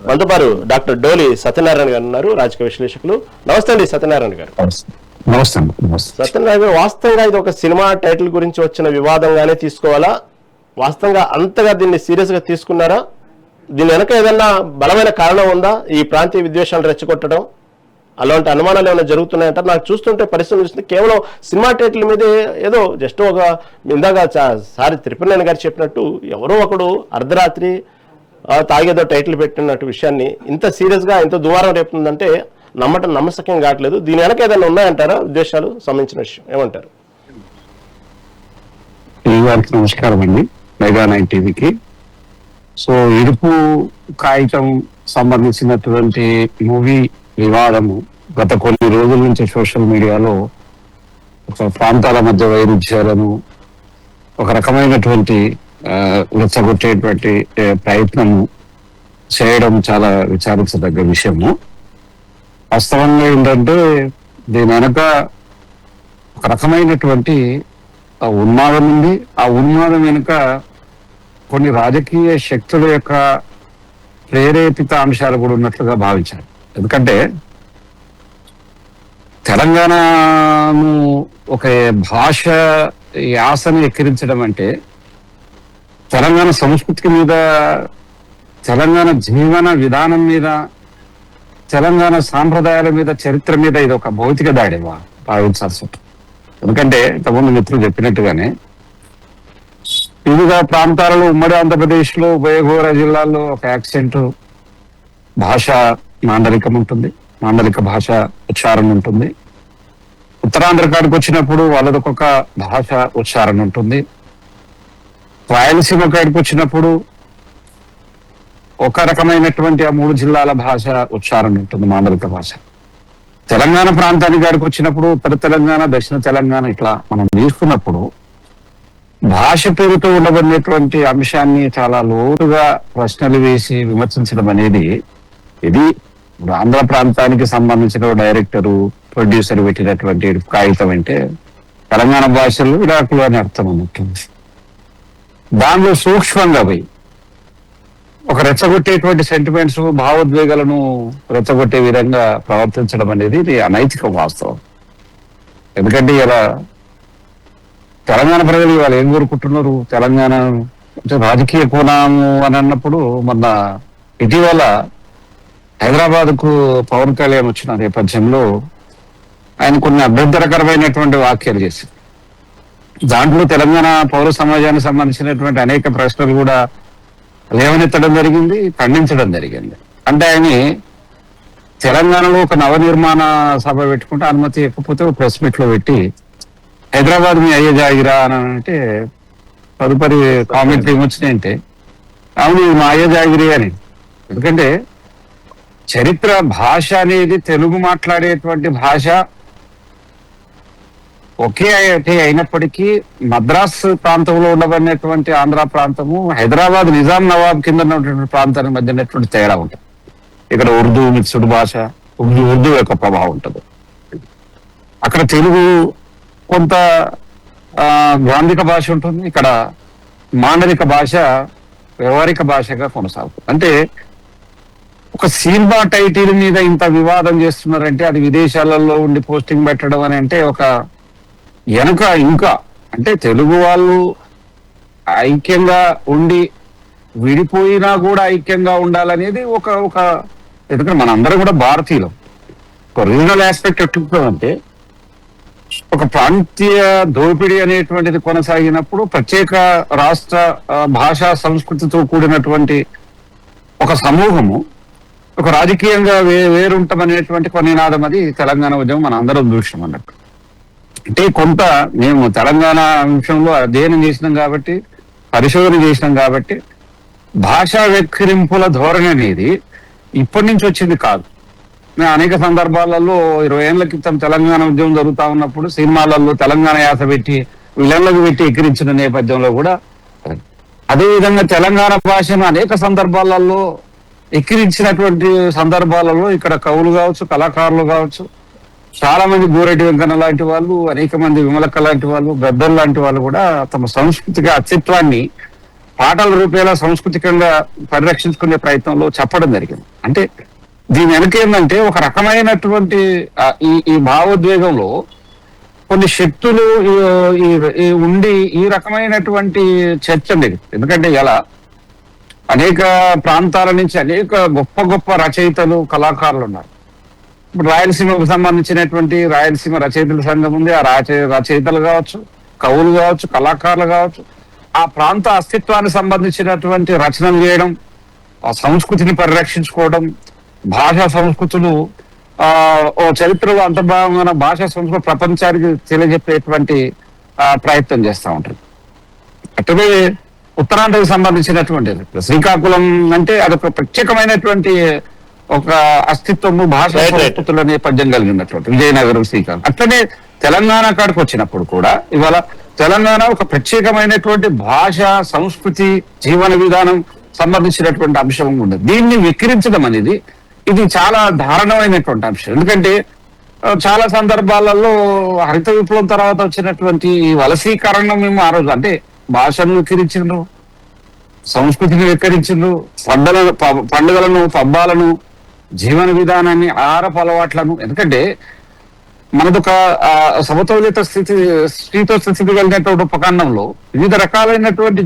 మనతో పాటు డాక్టర్ డోలి సత్యనారాయణ గారు ఉన్నారు, రాజకీయ విశ్లేషకులు. నమస్తే అండి సత్యనారాయణ గారు. నమస్తే. సత్యనారాయణ గారు, వాస్తవంగా ఇది ఒక సినిమా టైటిల్ గురించి వచ్చిన వివాదంగానే తీసుకోవాలా? వాస్తవంగా అంతగా దీన్ని సీరియస్ గా తీసుకున్నారా? దీని వెనక ఏదన్నా బలమైన కారణం ఉందా? ఈ ప్రాంతీయ విద్వేషాలు రెచ్చగొట్టడం అలాంటి అనుమానాలు ఏమైనా జరుగుతున్నాయంట? నాకు చూస్తుంటే పరిస్థితులు చూస్తుంటే కేవలం సినిమా టైటిల్ మీదే ఏదో జస్ట్ ఒక ఇందాక సారి త్రిపురనేని గారు చెప్పినట్టు ఎవరో ఒకడు అర్ధరాత్రి తాగేదో టైటిల్ పెట్టినట్టు విషయాన్ని ఇంత సీరియస్ గా ఇంత దువారం రేపుతుందంటే నమ్మశక్యం కావట్లేదు. దీని వెనక ఏదైనా ఉన్నాయంటారా ఉద్దేశాలు సంబంధించిన విషయం? ఏమంటారు? వారికి నమస్కారం అండి, మెగా 9 టీవీకి. సో ఇడుపు కాగితం సంబంధించినటువంటి మూవీ వివాదము గత కొన్ని రోజుల నుంచి సోషల్ మీడియాలో ఒక ప్రాంతాల మధ్య వైరుధ్యాలను ఒక రకమైనటువంటి రెచ్చగొట్టేటువంటి ప్రయత్నము చేయడం చాలా విచారించదగ్గ విషయము. వాస్తవంగా ఏంటంటే దీని వెనక ఒక రకమైనటువంటి ఉన్మాదం ఉంది. ఆ ఉన్మాదం వెనుక కొన్ని రాజకీయ శక్తుల యొక్క ప్రేరేపిత అంశాలు కూడా ఉన్నట్లుగా భావించారు. ఎందుకంటే తెలంగాణను ఒక భాష యాసను ఎక్కిరించడం అంటే తెలంగాణ సంస్కృతి మీద, తెలంగాణ జీవన విధానం మీద, తెలంగాణ సాంప్రదాయాల మీద, చరిత్ర మీద ఇది ఒక భౌతిక దాడి భావించాల్సి ఉంటుంది. ఎందుకంటే ఇంతకుముందు మిత్రులు చెప్పినట్టుగానే వివిధ ప్రాంతాలలో ఉమ్మడి ఆంధ్రప్రదేశ్ లో ఉభయగోర జిల్లాల్లో ఒక యాక్సెంట్ భాష మాండలికం ఉంటుంది, మాండలిక భాష ఉచ్చారణ ఉంటుంది. ఉత్తరాంధ్ర కాడికి వచ్చినప్పుడు వాళ్ళదొక భాష ఉచ్చారణ ఉంటుంది. రాయలసీమ కాడికి వచ్చినప్పుడు ఒక రకమైనటువంటి ఆ 3 జిల్లాల భాష ఉచ్చారణ ఉంటుంది, మాండలిక భాష. తెలంగాణ ప్రాంతానికి కాడికి వచ్చినప్పుడు ఉత్తర తెలంగాణ, దక్షిణ తెలంగాణ ఇట్లా మనం తీసుకున్నప్పుడు భాష పేరుతో ఉండబడినటువంటి అంశాన్ని చాలా లోతుగా ప్రశ్నలు వేసి విమర్శించడం అనేది ఇది ఆంధ్ర ప్రాంతానికి సంబంధించిన డైరెక్టరు, ప్రొడ్యూసర్ పెట్టినటువంటి కాగితం అంటే తెలంగాణ భాషలో విడాకులు అని అర్థం ఉంటుంది. దానిలో సూక్ష్మంగా పోయి ఒక రెచ్చగొట్టేటువంటి సెంటిమెంట్స్, భావోద్వేగాలను రెచ్చగొట్టే విధంగా ప్రవర్తించడం అనేది ఇది అనైతిక వాస్తవం. ఎందుకంటే ఇలా తెలంగాణ ప్రజలు ఇవాళ ఏం కోరుకుంటున్నారు? తెలంగాణ అంటే రాజకీయ కోణము అని అన్నప్పుడు మొన్న ఇటీవల హైదరాబాద్ కు పవన్ కళ్యాణ్ వచ్చిన నేపథ్యంలో ఆయన కొన్ని అభ్యంతరకరమైనటువంటి వ్యాఖ్యలు చేశారు. దాంట్లో తెలంగాణ పౌర సమాజానికి సంబంధించినటువంటి అనేక ప్రశ్నలు కూడా లేవనెత్తడం జరిగింది, ఖండించడం జరిగింది. అంటే ఆయన తెలంగాణలో ఒక నవనిర్మాణ సభ పెట్టుకుంటే అనుమతి ఇవ్వకపోతే ఒక ప్రెస్ మీట్ లో పెట్టి హైదరాబాద్ మీ అయ్యే జాగిరా అని అంటే తదుపరి కామెంట్లు ఏమొచ్చినాయంటే అవును మా అయ్యే జాగిరి అని. ఎందుకంటే చరిత్ర భాష అనేది తెలుగు మాట్లాడేటువంటి భాష ఒకే అయినప్పటికీ మద్రాస్ ప్రాంతంలో ఉండబడినటువంటి ఆంధ్ర ప్రాంతము హైదరాబాద్ నిజాం నవాబ్ కింద ఉన్నటువంటి ప్రాంతానికి మధ్య ఉన్నటువంటి తేడా ఉంటుంది. ఇక్కడ ఉర్దూ మిక్స్డ్ భాష, ఉర్దూ యొక్క ప్రభావం ఉంటుంది. అక్కడ తెలుగు కొంత గ్రాంధిక భాష ఉంటుంది, ఇక్కడ మాండలిక భాష వ్యవహారిక భాషగా కొనసాగుతుంది. అంటే ఒక సినిమా టైటిల్ మీద ఇంత వివాదం చేస్తున్నారంటే అది విదేశాలలో ఉండి పోస్టింగ్ పెట్టడం అని అంటే ఒక వెనుక ఇంకా అంటే తెలుగు వాళ్ళు ఐక్యంగా ఉండి విడిపోయినా కూడా ఐక్యంగా ఉండాలనేది ఒక ఎందుకంటే మనందరం కూడా భారతీయులం. ఒక రీజనల్ ఆస్పెక్ట్ ఎట్లుంటుందంటే ఒక ప్రాంతీయ దోపిడీ అనేటువంటిది కొనసాగినప్పుడు ప్రత్యేక రాష్ట్ర భాషా సంస్కృతితో కూడినటువంటి ఒక సమూహము ఒక రాజకీయంగా వేరుంటాం అనేటువంటి ఒక నినాదం అది తెలంగాణ ఉద్యమం మన అందరం చూసినాం అన్నట్టు. అంటే కొంత మేము తెలంగాణ అంశంలో అధ్యయనం చేసినాం కాబట్టి, పరిశోధన చేసినాం కాబట్టి భాషా వెక్కిరింపుల ధోరణి అనేది ఇప్పటి నుంచి వచ్చింది కాదు. నేను అనేక సందర్భాలలో 20 ఏళ్ల క్రితం తెలంగాణ ఉద్యమం జరుగుతా ఉన్నప్పుడు సినిమాలలో తెలంగాణ యాస పెట్టి విలన్లకు పెట్టి ఎక్కిరించిన నేపథ్యంలో కూడా అదేవిధంగా తెలంగాణ భాషను అనేక సందర్భాలలో ఎక్కిరించినటువంటి సందర్భాలలో ఇక్కడ కవులు కావచ్చు, కళాకారులు కావచ్చు, చాలా మంది గోరెడ్డి వెంకన్న లాంటి వాళ్ళు, అనేక మంది విమలక్క లాంటి వాళ్ళు, గద్దర్ లాంటి వాళ్ళు కూడా తమ సాంస్కృతిక అస్తిత్వాన్ని పాటల రూపేలా సాంస్కృతికంగా పరిరక్షించుకునే ప్రయత్నంలో చెప్పడం జరిగింది. అంటే దీని వెనక ఏంటంటే ఒక రకమైనటువంటి ఈ భావోద్వేగంలో కొన్ని శక్తులు ఉండి ఈ రకమైనటువంటి చర్చ ఉండేది. ఎందుకంటే ఇలా అనేక ప్రాంతాల నుంచి అనేక గొప్ప గొప్ప రచయితలు కళాకారులు ఉన్నారు. ఇప్పుడు రాయలసీమకు సంబంధించినటువంటి రాయలసీమ రచయితల సంఘం ఉంది. ఆ రచయితలు కావచ్చు, కవులు కావచ్చు, కళాకారులు కావచ్చు, ఆ ప్రాంత అస్తిత్వానికి సంబంధించినటువంటి రచనలు చేయడం, ఆ సంస్కృతిని పరిరక్షించుకోవడం, భాషా సంస్కృతులు ఓ చరిత్రలో అంతర్భాగంగా భాషా సంస్కృతి ప్రపంచానికి తెలియజెప్పేటువంటి ప్రయత్నం చేస్తూ ఉంటారు. అట్లనే ఉత్తరాంధ్రకు సంబంధించినటువంటి శ్రీకాకుళం అంటే అదొక ప్రత్యేకమైనటువంటి ఒక అస్తిత్వము భాషా సంస్కృతుల నేపథ్యం కలిగినటువంటి విజయనగరం, శ్రీకాకుళం. అట్లనే తెలంగాణ కాడికి వచ్చినప్పుడు కూడా ఇవాళ తెలంగాణ ఒక ప్రత్యేకమైనటువంటి భాష, సంస్కృతి, జీవన విధానం సంబంధించినటువంటి అంశం ఉండదు. దీన్ని విక్రించడం అనేది ఇది చాలా దారుణమైనటువంటి అంశం. ఎందుకంటే చాలా సందర్భాలలో హరిత విప్లవం తర్వాత వచ్చినటువంటి వలసీకరణ మేము ఆ రోజు అంటే భాషను వికరించిండ్రు, సంస్కృతిని వికరించిండ్రు, పండుగలను, పబ్బాలను, జీవన విధానాన్ని, ఆహారపు అలవాట్లను. ఎందుకంటే మనదొక సమతౌలిత స్థితి, స్థితి కలిగినటువంటి ఉపఖండంలో వివిధ రకాలైనటువంటి